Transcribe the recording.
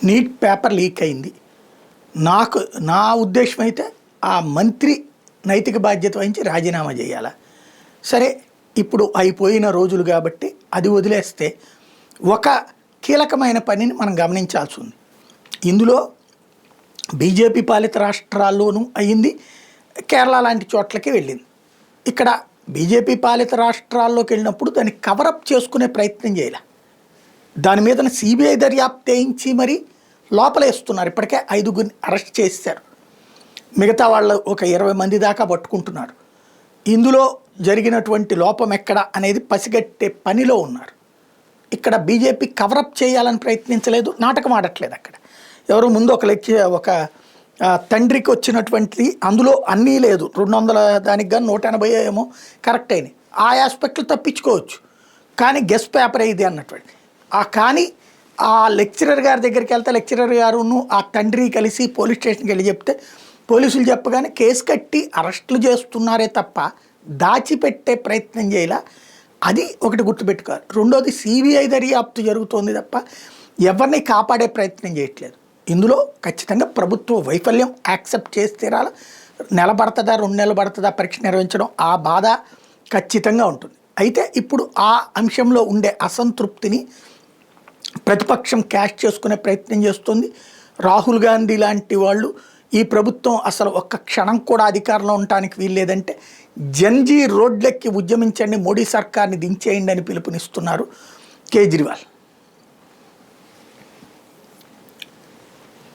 Neat paper leak అయింది. నా ఉద్దేశం అయితే ఆ మంత్రి నైతిక బాధ్యత వహించి రాజీనామా చేయాలా. సరే, ఇప్పుడు అయిపోయిన రోజులు కాబట్టి అది వదిలేస్తే ఒక కీలకమైన పనిని మనం గమనించాల్సి ఉంది. ఇందులో బీజేపీ పాలిత రాష్ట్రాల్లోనూ అయ్యింది, కేరళ లాంటి చోట్లకి వెళ్ళింది. ఇక్కడ బీజేపీ పాలిత రాష్ట్రాల్లోకి వెళ్ళినప్పుడు దాన్ని కవరప్ చేసుకునే ప్రయత్నం చేయాలి. దాని మీద సిబిఐ దర్యాప్తు వేయించి మరి లోపలేస్తున్నారు. ఇప్పటికే 5గురిని అరెస్ట్ చేశారు. మిగతా వాళ్ళు ఒక 20 మంది దాకా పట్టుకుంటున్నారు. ఇందులో జరిగినటువంటి లోపం ఎక్కడ అనేది పసిగట్టే పనిలో ఉన్నారు. ఇక్కడ బీజేపీ కవరప్ చేయాలని ప్రయత్నించలేదు, నాటకం ఆడట్లేదు. అక్కడ ఎవరు ముందు ఒక తండ్రికి వచ్చినటువంటి అందులో అన్నీ లేదు, 200 దానికి కానీ 180 ఏమో కరెక్ట్ అయినాయి. ఆ ఆస్పెక్ట్లు తప్పించుకోవచ్చు, కానీ గెస్ట్ పేపర్ ఇది అన్నటువంటి కానీ ఆ లెక్చరర్ గారి దగ్గరికి వెళ్తే లెక్చరర్ గారును ఆ తండ్రి కలిసి పోలీస్ స్టేషన్కి వెళ్ళి చెప్తే పోలీసులు చెప్పగానే కేసు కట్టి అరెస్టులు చేస్తున్నారే తప్ప దాచిపెట్టే ప్రయత్నం చేయాల. అది ఒకటి గుర్తుపెట్టుకోవాలి. రెండోది, సిబిఐ దర్యాప్తు జరుగుతోంది తప్ప ఎవరిని కాపాడే ప్రయత్నం చేయట్లేదు. ఇందులో ఖచ్చితంగా ప్రభుత్వ వైఫల్యం యాక్సెప్ట్ చేసి తీరాల. నెల పడుతుందా 2 నెలలు పడుతుందా పరీక్ష నిర్వహించడం, ఆ బాధ ఖచ్చితంగా ఉంటుంది. అయితే ఇప్పుడు ఆ అంశంలో ఉండే అసంతృప్తిని ప్రతిపక్షం క్యాష్ చేసుకునే ప్రయత్నం చేస్తుంది. రాహుల్ గాంధీ లాంటి వాళ్ళు ఈ ప్రభుత్వం అసలు ఒక్క క్షణం కూడా అధికారంలో ఉండటానికి వీల్లేదంటే జంజీ రోడ్లెక్కి ఉద్యమించండి, మోడీ సర్కార్ని దించేయండి అని పిలుపునిస్తున్నారు కేజ్రీవాల్.